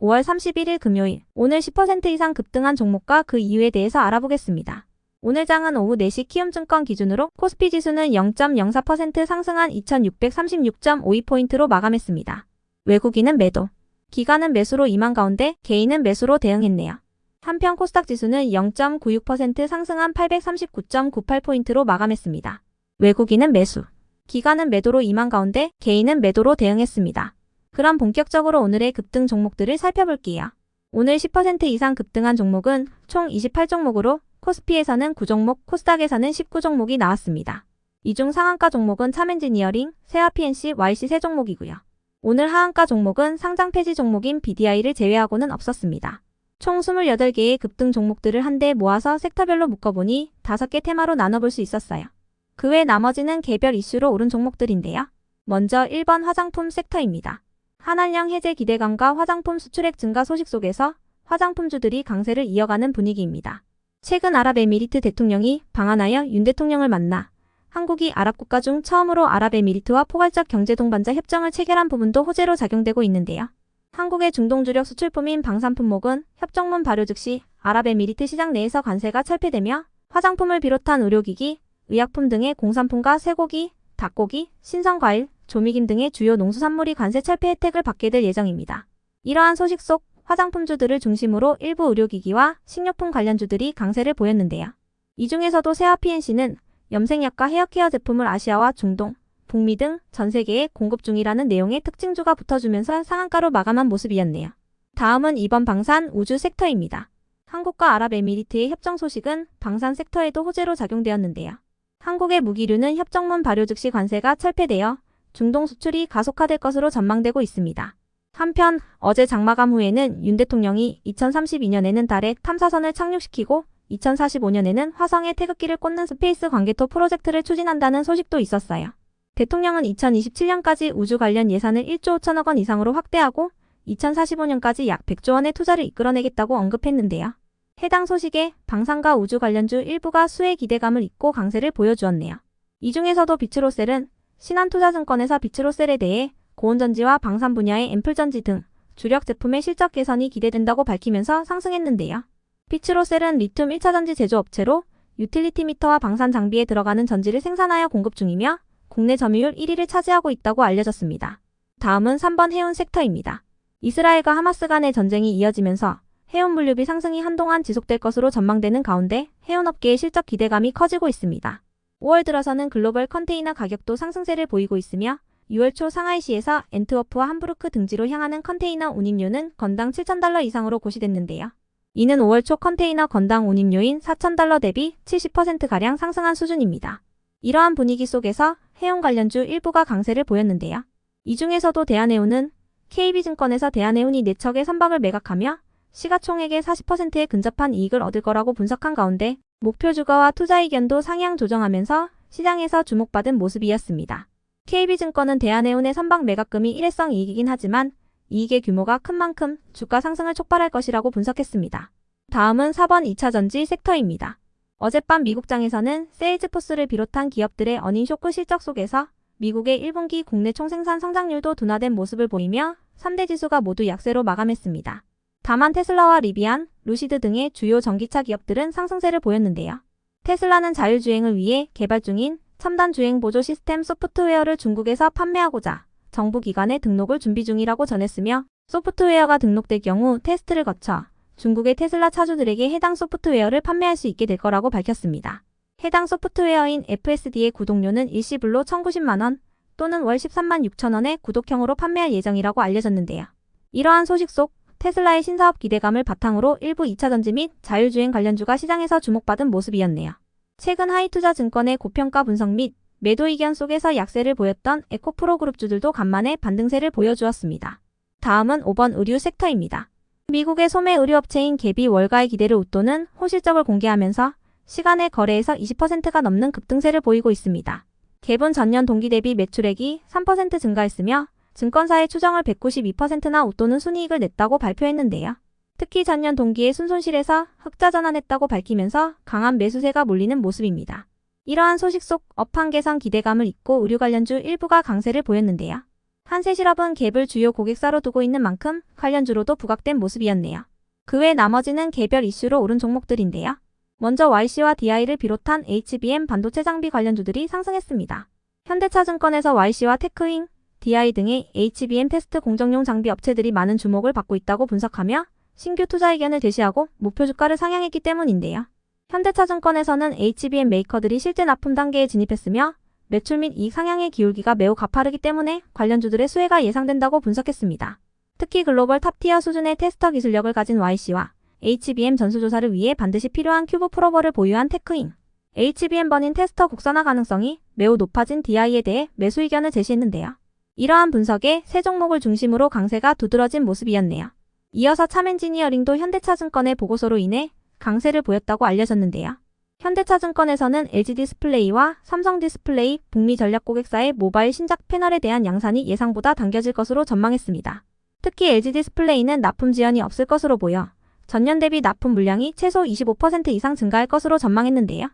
5월 31일 금요일, 오늘 10% 이상 급등한 종목과 그 이유에 대해서 알아보겠습니다. 오늘 장은 오후 4시 키움증권 기준으로 코스피 지수는 0.04% 상승한 2636.52포인트로 마감했습니다. 외국인은 매도, 기관은 매수로 임한 가운데 개인은 매수로 대응했네요. 한편 코스닥 지수는 0.96% 상승한 839.98포인트로 마감했습니다. 외국인은 매수, 기관은 매도로 임한 가운데 개인은 매도로 대응했습니다. 그럼 본격적으로 오늘의 급등 종목들을 살펴볼게요. 오늘 10% 이상 급등한 종목은 총 28종목으로 코스피에서는 9종목, 코스닥에서는 19종목이 나왔습니다. 이 중 상한가 종목은 참엔지니어링, 세아PNC, YC 3종목이고요. 오늘 하한가 종목은 상장 폐지 종목인 BDI를 제외하고는 없었습니다. 총 28개의 급등 종목들을 한데 모아서 섹터별로 묶어보니 5개 테마로 나눠볼 수 있었어요. 그 외 나머지는 개별 이슈로 오른 종목들인데요. 먼저 1번 화장품 섹터입니다. 한한령 해제 기대감과 화장품 수출액 증가 소식 속에서 화장품주들이 강세를 이어가는 분위기입니다. 최근 아랍에미리트 대통령이 방한하여 윤 대통령을 만나 한국이 아랍국가 중 처음으로 아랍에미리트와 포괄적 경제동반자 협정을 체결한 부분도 호재로 작용되고 있는데요. 한국의 중동 주력 수출품인 방산품목은 협정문 발효 즉시 아랍에미리트 시장 내에서 관세가 철폐되며 화장품을 비롯한 의료기기, 의약품 등의 공산품과 쇠고기, 닭고기, 신선과일, 조미김 등의 주요 농수산물이 관세 철폐 혜택을 받게 될 예정입니다. 이러한 소식 속 화장품주들을 중심으로 일부 의료기기와 식료품 관련주들이 강세를 보였는데요. 이 중에서도 세아PNC는 염색약과 헤어케어 제품을 아시아와 중동, 북미 등 전 세계에 공급 중이라는 내용의 특징주가 붙어주면서 상한가로 마감한 모습이었네요. 다음은 2번 방산 우주 섹터입니다. 한국과 아랍에미리트의 협정 소식은 방산 섹터에도 호재로 작용되었는데요. 한국의 무기류는 협정문 발효 즉시 관세가 철폐되어 중동 수출이 가속화될 것으로 전망되고 있습니다. 한편 어제 장마감 후에는 윤 대통령이 2032년에는 달에 탐사선을 착륙시키고 2045년에는 화성에 태극기를 꽂는 스페이스 광개토 프로젝트를 추진한다는 소식도 있었어요. 대통령은 2027년까지 우주 관련 예산을 1조 5천억 원 이상으로 확대하고 2045년까지 약 100조 원의 투자를 이끌어내겠다고 언급했는데요. 해당 소식에 방산과 우주 관련주 일부가 수혜 기대감을 잇고 강세를 보여주었네요. 이 중에서도 비츠로셀은 신한투자증권에서 비츠로셀에 대해 고온전지와 방산 분야의 앰플전지 등 주력 제품의 실적 개선이 기대된다고 밝히면서 상승했는데요. 비츠로셀은 리튬 1차전지 제조업체로 유틸리티 미터와 방산 장비에 들어가는 전지를 생산하여 공급 중이며 국내 점유율 1위를 차지하고 있다고 알려졌습니다. 다음은 3번 해운 섹터입니다. 이스라엘과 하마스 간의 전쟁이 이어지면서 해운 물류비 상승이 한동안 지속될 것으로 전망되는 가운데 해운업계의 실적 기대감이 커지고 있습니다. 5월 들어서는 글로벌 컨테이너 가격도 상승세를 보이고 있으며 6월 초 상하이시에서 엔트워프와 함부르크 등지로 향하는 컨테이너 운임료는 건당 7,000달러 이상으로 고시됐는데요. 이는 5월 초 컨테이너 건당 운임료인 4,000달러 대비 70%가량 상승한 수준입니다. 이러한 분위기 속에서 해운 관련주 일부가 강세를 보였는데요. 이 중에서도 대한해운은 KB증권에서 대한해운이 4척의 선박을 매각하며 시가총액의 40%에 근접한 이익을 얻을 거라고 분석한 가운데 목표 주가와 투자 의견도 상향 조정하면서 시장에서 주목받은 모습이었습니다. KB증권은 대한해운의 선박 매각금이 일회성 이익이긴 하지만 이익의 규모가 큰 만큼 주가 상승을 촉발할 것이라고 분석했습니다. 다음은 4번 2차전지 섹터입니다. 어젯밤 미국장에서는 세일즈포스를 비롯한 기업들의 어닝 쇼크 실적 속에서 미국의 1분기 국내 총생산 성장률도 둔화된 모습을 보이며 3대 지수가 모두 약세로 마감했습니다. 다만 테슬라와 리비안, 루시드 등의 주요 전기차 기업들은 상승세를 보였는데요. 테슬라는 자율주행을 위해 개발 중인 첨단 주행 보조 시스템 소프트웨어를 중국에서 판매하고자 정부 기관에 등록을 준비 중이라고 전했으며 소프트웨어가 등록될 경우 테스트를 거쳐 중국의 테슬라 차주들에게 해당 소프트웨어를 판매할 수 있게 될 거라고 밝혔습니다. 해당 소프트웨어인 FSD의 구독료는 일시불로 1,090만원 또는 월 13만 6천원의 구독형으로 판매할 예정이라고 알려졌는데요. 이러한 소식 속 테슬라의 신사업 기대감을 바탕으로 일부 2차전지 및 자율주행 관련주가 시장에서 주목받은 모습이었네요. 최근 하이투자증권의 고평가 분석 및 매도 의견 속에서 약세를 보였던 에코프로그룹주들도 간만에 반등세를 보여주었습니다. 다음은 5번 의류 섹터입니다. 미국의 소매 의류업체인 갭이 월가의 기대를 웃도는 호실적을 공개하면서 시간의 거래에서 20%가 넘는 급등세를 보이고 있습니다. 갭은 전년 동기 대비 매출액이 3% 증가했으며 증권사의 추정을 192%나 웃도는 순이익을 냈다고 발표했는데요. 특히 전년 동기의 순손실에서 흑자 전환했다고 밝히면서 강한 매수세가 몰리는 모습입니다. 이러한 소식 속 업황 개선 기대감을 잇고 의류 관련주 일부가 강세를 보였는데요. 한세실업은 갭을 주요 고객사로 두고 있는 만큼 관련주로도 부각된 모습이었네요. 그 외 나머지는 개별 이슈로 오른 종목들인데요. 먼저 YC와 DI를 비롯한 HBM 반도체 장비 관련주들이 상승했습니다. 현대차증권에서 YC와 테크윙, DI 등의 HBM 테스트 공정용 장비 업체들이 많은 주목을 받고 있다고 분석하며 신규 투자 의견을 제시하고 목표 주가를 상향했기 때문인데요. 현대차증권에서는 HBM 메이커들이 실제 납품 단계에 진입했으며 매출 및 이익 상향의 기울기가 매우 가파르기 때문에 관련주들의 수혜가 예상된다고 분석했습니다. 특히 글로벌 탑티어 수준의 테스터 기술력을 가진 YC와 HBM 전수조사를 위해 반드시 필요한 큐브 프로버를 보유한 테크잉, HBM 버닌 테스터 국산화 가능성이 매우 높아진 DI에 대해 매수 의견을 제시했는데요. 이러한 분석에 세 종목을 중심으로 강세가 두드러진 모습이었네요. 이어서 참엔지니어링도 현대차증권의 보고서로 인해 강세를 보였다고 알려졌는데요. 현대차증권에서는 LG디스플레이와 삼성디스플레이, 북미 전략 고객사의 모바일 신작 패널에 대한 양산이 예상보다 당겨질 것으로 전망했습니다. 특히 LG디스플레이는 납품 지연이 없을 것으로 보여 전년 대비 납품 물량이 최소 25% 이상 증가할 것으로 전망했는데요.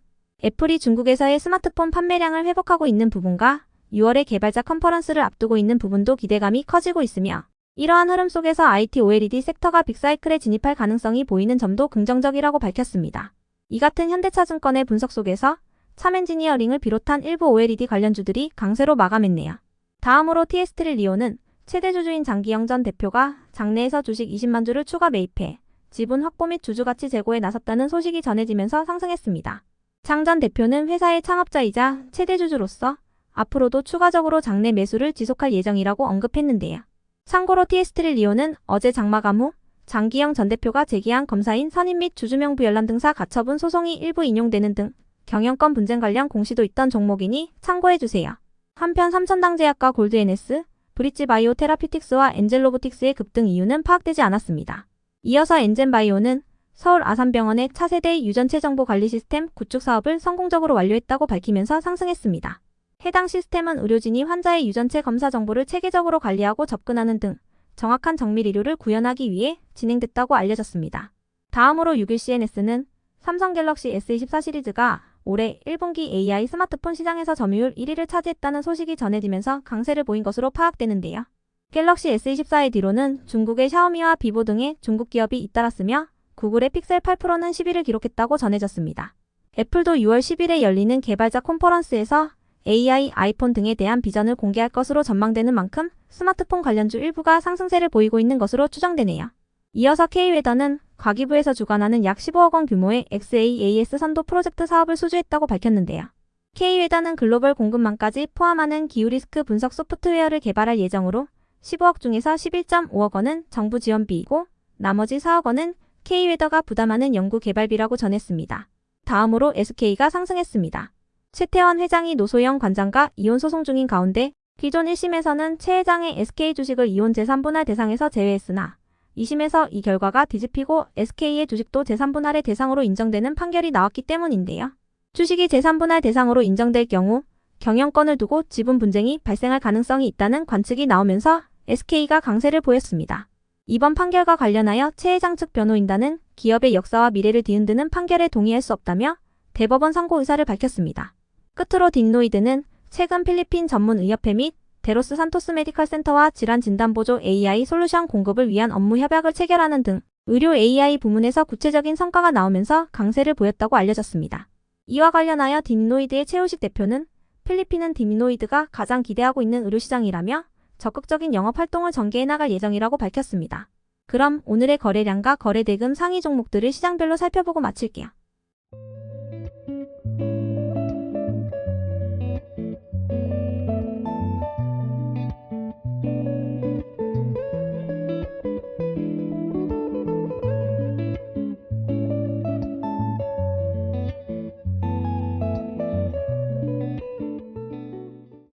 애플이 중국에서의 스마트폰 판매량을 회복하고 있는 부분과 6월에 개발자 컨퍼런스를 앞두고 있는 부분도 기대감이 커지고 있으며 이러한 흐름 속에서 IT OLED 섹터가 빅사이클에 진입할 가능성이 보이는 점도 긍정적이라고 밝혔습니다. 이 같은 현대차증권의 분석 속에서 참엔지니어링을 비롯한 일부 OLED 관련주들이 강세로 마감했네요. 다음으로 TS트릴리온은 최대 주주인 장기영 전 대표가 장내에서 주식 20만 주를 추가 매입해 지분 확보 및 주주가치 제고에 나섰다는 소식이 전해지면서 상승했습니다. 장 전 대표는 회사의 창업자이자 최대 주주로서 앞으로도 추가적으로 장내 매수를 지속할 예정이라고 언급했는데요. 참고로 TS트릴리온은 어제 장마감 후 장기영 전 대표가 제기한 검사인 선임 및 주주명부 열람 등사 가처분 소송이 일부 인용되는 등 경영권 분쟁 관련 공시도 있던 종목이니 참고해주세요. 한편 삼천당제약과 골드NS, 브릿지바이오 테라피틱스와 엔젤로보틱스의 급등 이유는 파악되지 않았습니다. 이어서 엔젠바이오는 서울 아산병원의 차세대 유전체 정보 관리 시스템 구축 사업을 성공적으로 완료했다고 밝히면서 상승했습니다. 해당 시스템은 의료진이 환자의 유전체 검사 정보를 체계적으로 관리하고 접근하는 등 정확한 정밀의료를 구현하기 위해 진행됐다고 알려졌습니다. 다음으로 6일 CNS는 삼성 갤럭시 S24 시리즈가 올해 1분기 AI 스마트폰 시장에서 점유율 1위를 차지했다는 소식이 전해지면서 강세를 보인 것으로 파악되는데요. 갤럭시 S24의 뒤로는 중국의 샤오미와 비보 등의 중국 기업이 잇따랐으며 구글의 픽셀 8 프로는 10위를 기록했다고 전해졌습니다. 애플도 6월 10일에 열리는 개발자 컨퍼런스에서 AI, 아이폰 등에 대한 비전을 공개할 것으로 전망되는 만큼 스마트폰 관련주 일부가 상승세를 보이고 있는 것으로 추정되네요. 이어서 K웨더는 과기부에서 주관하는 약 15억 원 규모의 XAAS 선도 프로젝트 사업을 수주했다고 밝혔는데요. K웨더는 글로벌 공급망까지 포함하는 기후리스크 분석 소프트웨어를 개발할 예정으로 15억 중에서 11.5억 원은 정부 지원비이고 나머지 4억 원은 K웨더가 부담하는 연구 개발비라고 전했습니다. 다음으로 SK가 상승했습니다. 최태원 회장이 노소영 관장과 이혼 소송 중인 가운데 기존 1심에서는 최 회장의 SK 주식을 이혼 재산분할 대상에서 제외했으나 2심에서 이 결과가 뒤집히고 SK의 주식도 재산분할의 대상으로 인정되는 판결이 나왔기 때문인데요. 주식이 재산분할 대상으로 인정될 경우 경영권을 두고 지분 분쟁이 발생할 가능성이 있다는 관측이 나오면서 SK가 강세를 보였습니다. 이번 판결과 관련하여 최 회장 측 변호인단은 기업의 역사와 미래를 뒤흔드는 판결에 동의할 수 없다며 대법원 선고 의사를 밝혔습니다. 끝으로 딕노이드는 최근 필리핀 전문의협회 및 데로스 산토스 메디컬 센터와 질환 진단보조 AI 솔루션 공급을 위한 업무 협약을 체결하는 등 의료 AI 부문에서 구체적인 성과가 나오면서 강세를 보였다고 알려졌습니다. 이와 관련하여 딕노이드의 최우식 대표는 필리핀은 딕노이드가 가장 기대하고 있는 의료시장이라며 적극적인 영업활동을 전개해 나갈 예정이라고 밝혔습니다. 그럼 오늘의 거래량과 거래대금 상위 종목들을 시장별로 살펴보고 마칠게요.